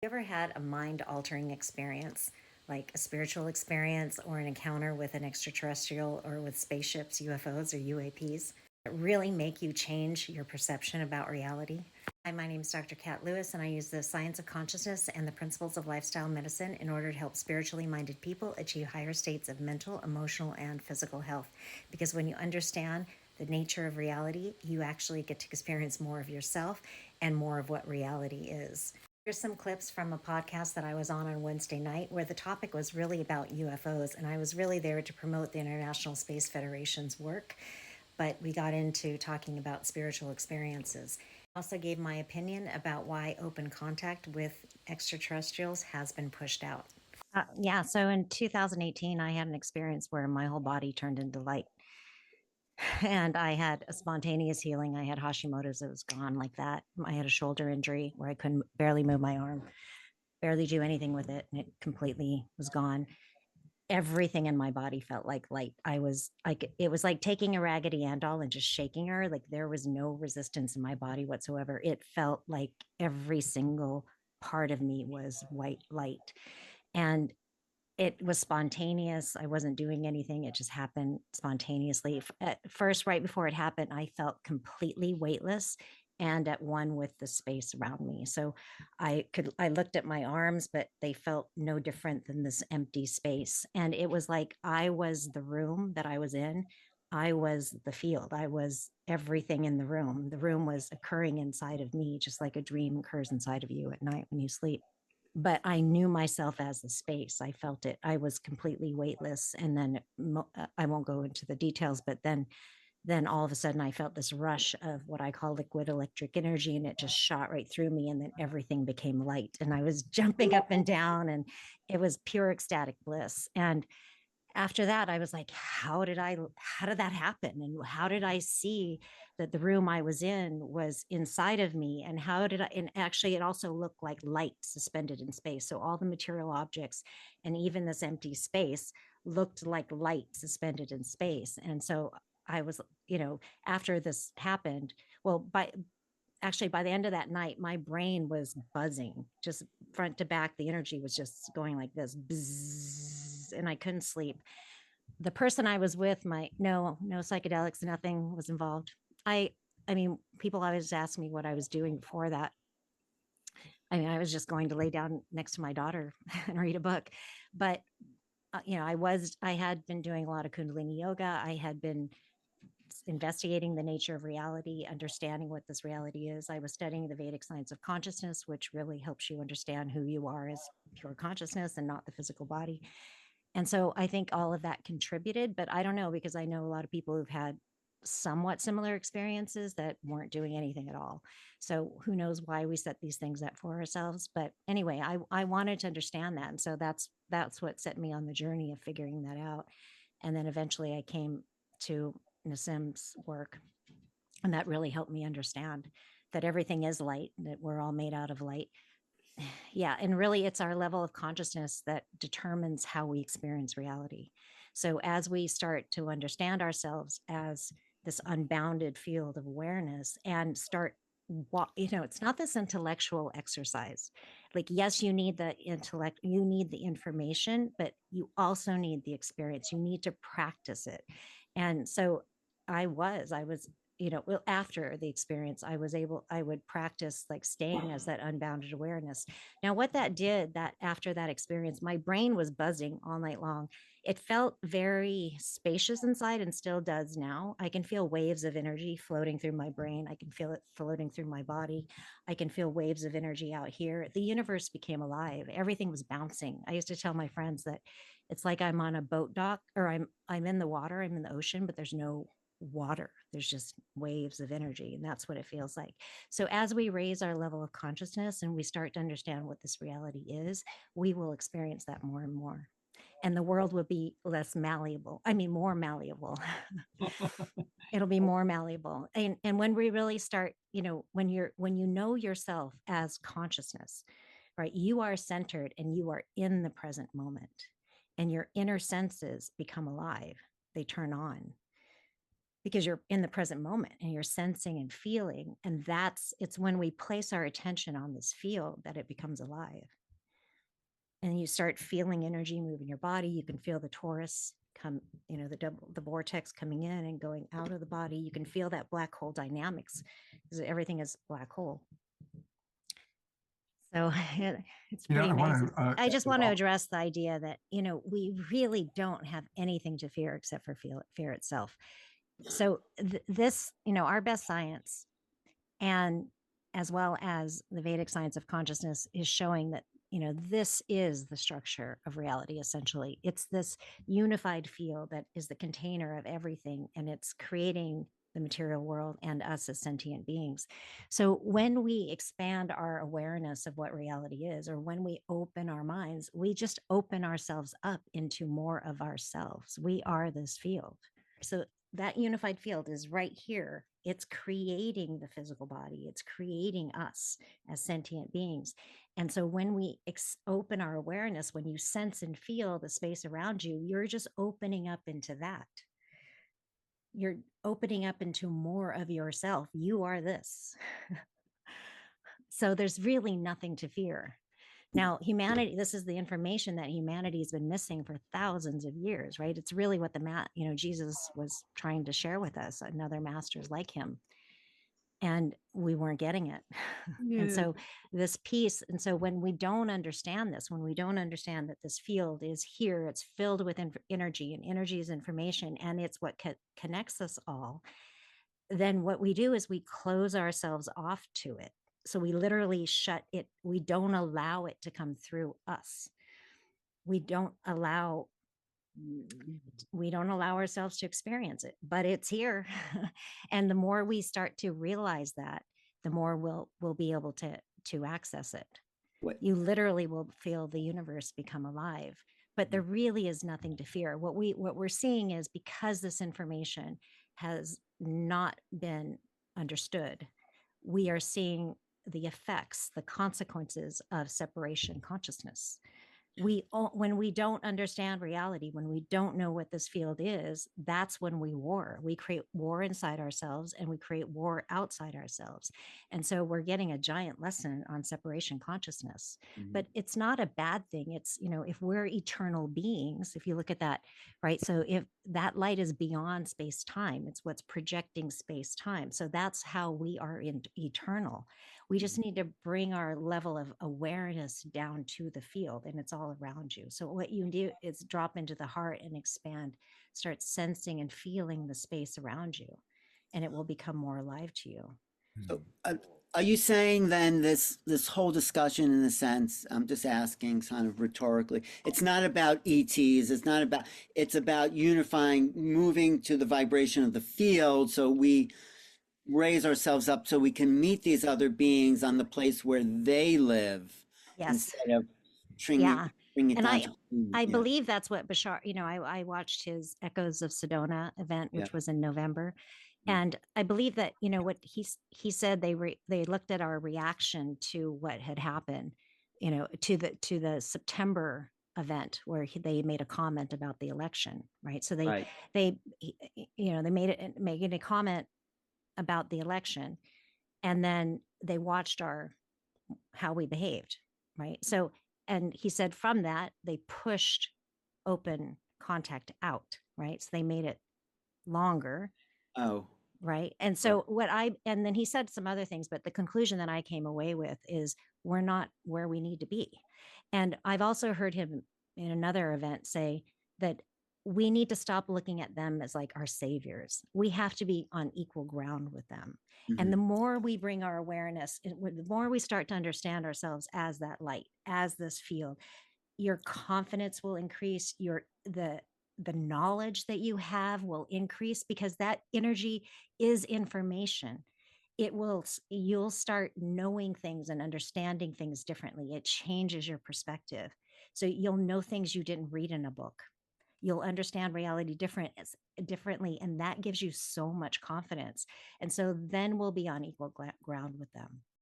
You ever had a mind altering experience, like a spiritual experience or an encounter with an extraterrestrial or with spaceships, UFOs, or UAPs that really make you change your perception about reality? Hi, my name is Dr. Kat Lewis, and I use the science of consciousness and the principles of lifestyle medicine in order to help spiritually minded people achieve higher states of mental, emotional, and physical health. Because when you understand the nature of reality, you actually get to experience more of yourself and more of what reality is. Here's some clips from a podcast that I was on Wednesday night where the topic was really about UFOs, and I was really there to promote the International Space Federation's work, but we got into talking about spiritual experiences. I also gave my opinion about why open contact with extraterrestrials has been pushed out. Yeah, so in 2018, I had an experience where my whole body turned into light. And I had a spontaneous healing. I had Hashimoto's, it was gone like that. I had a shoulder injury where I couldn't barely move my arm, barely do anything with it, and it completely was gone. Everything in my body felt like light. I was like, it was like taking a Raggedy Ann doll and just shaking her. Like there was no resistance in my body whatsoever. It felt like every single part of me was white light. And it was spontaneous. I wasn't doing anything. It just happened spontaneously. At first, right before it happened, I felt completely weightless and at one with the space around me. So I looked at my arms, but they felt no different than this empty space. And it was like I was the room that I was in. I was the field. I was everything in the room. The room was occurring inside of me, just like a dream occurs inside of you at night when you sleep. But I knew myself as the space. I felt it. I was completely weightless. And then I won't go into the details, but then all of a sudden I felt this rush of what I call liquid electric energy, and it just shot right through me. And then everything became light, and I was jumping up and down, and it was pure ecstatic bliss. And after that, I was like, how did that happen? And how did I see that the room I was in was inside of me? And how did I, and actually, it also looked like light suspended in space. So all the material objects and even this empty space looked like light suspended in space. And so I was, after this happened, well, by the end of that night, my brain was buzzing, just front to back. The energy was just going like this, bzzz, and I couldn't sleep. The person I was with, no psychedelics, nothing was involved. I, I mean, people always ask me what I was doing before that. I mean, I was just going to lay down next to my daughter and read a book, but I had been doing a lot of Kundalini yoga. I had been investigating the nature of reality, understanding what this reality is. I was studying the Vedic science of consciousness, which really helps you understand who you are as pure consciousness and not the physical body. And so I think all of that contributed, but I don't know, because I know a lot of people who've had somewhat similar experiences that weren't doing anything at all. So who knows why we set these things up for ourselves. But anyway, I wanted to understand that. And so that's what set me on the journey of figuring that out. And then eventually I came to Nassim's work, and that really helped me understand that everything is light, that we're all made out of light. Yeah, and really it's our level of consciousness that determines how we experience reality. So as we start to understand ourselves as this unbounded field of awareness and start, it's not this intellectual exercise. Like, yes, you need the intellect, you need the information, but you also need the experience. You need to practice it. And so I was well, after the experience, I would practice like staying as that unbounded awareness. Now, what that did, that after that experience, my brain was buzzing all night long. It felt very spacious inside and still does now. I can feel waves of energy floating through my brain. I can feel it floating through my body. I can feel waves of energy out here. The universe became alive. Everything was bouncing. I used to tell my friends that it's like I'm on a boat dock, or I'm in the water, I'm in the ocean, but there's no water. There's just waves of energy. And that's what it feels like. So as we raise our level of consciousness and we start to understand what this reality is, we will experience that more and more. And the world will be less malleable. I mean, more malleable. It'll be more malleable. And when we really start, when you know yourself as consciousness, right, you are centered and you are in the present moment, and your inner senses become alive. They turn on. because you're in the present moment and you're sensing and feeling. And it's when we place our attention on this field that it becomes alive. And you start feeling energy move in your body. You can feel the torus come, the vortex coming in and going out of the body. You can feel that black hole dynamics because everything is black hole. So it's pretty amazing. I just want to address the idea that, we really don't have anything to fear except for fear itself. So this, our best science, and as well as the Vedic science of consciousness, is showing that, this is the structure of reality. Essentially, it's this unified field that is the container of everything, and it's creating the material world and us as sentient beings. So when we expand our awareness of what reality is, or when we open our minds, we just open ourselves up into more of ourselves. We are this field. So that unified field is right here. It's creating the physical body. It's creating us as sentient beings. And so when we open our awareness, when you sense and feel the space around you, you're just opening up into that. You're opening up into more of yourself. You are this. So there's really nothing to fear. Now, humanity, this is the information that humanity has been missing for thousands of years, right? It's really what Jesus was trying to share with us, and other masters like him. And we weren't getting it. And so this piece, and so when we don't understand this, when we don't understand that this field is here, it's filled with energy, and energy is information, and it's what connects us all, then what we do is we close ourselves off to it. So we literally shut it. We don't allow it to come through us. We don't allow ourselves to experience it, but it's here. And the more we start to realize that, the more we'll be able to access it. You literally will feel the universe become alive, but there really is nothing to fear. What we're seeing is, because this information has not been understood, we are seeing the effects, the consequences of separation consciousness. When we don't understand reality, when we don't know what this field is, that's when we create war inside ourselves, and we create war outside ourselves. And so we're getting a giant lesson on separation consciousness. But it's not a bad thing. It's, if we're eternal beings, if you look at that, right? So if that light is beyond space time, it's what's projecting space time. So that's how we are eternal. We just need to bring our level of awareness down to the field, and it's all around you. So what you do is drop into the heart and expand, start sensing and feeling the space around you, and it will become more alive to you. So, are you saying then this whole discussion, in a sense, I'm just asking kind of rhetorically, it's not about ETs, it's about unifying, moving to the vibration of the field, so we raise ourselves up so we can meet these other beings on the place where they live, Yes. instead of bringing it And down I believe that's what Bashar, I watched his Echoes of Sedona event, which was in November. And I believe that, what he said, they looked at our reaction to what had happened, to the September event where they made a comment about the election, right? So they made a comment about the election, and then they watched how we behaved, right? So, and he said from that they pushed open contact out, right? So they made it longer. Right. And so and then he said some other things, but the conclusion that I came away with is, we're not where we need to be. And I've also heard him in another event say that we need to stop looking at them as like our saviors. We have to be on equal ground with them. And the more we bring our awareness, the more we start to understand ourselves as that light, as this field, your confidence will increase, the knowledge that you have will increase, because that energy is information. You'll start knowing things and understanding things differently. It changes your perspective. So you'll know things you didn't read in a book. You'll understand reality differently, and that gives you so much confidence. And so then we'll be on equal ground with them.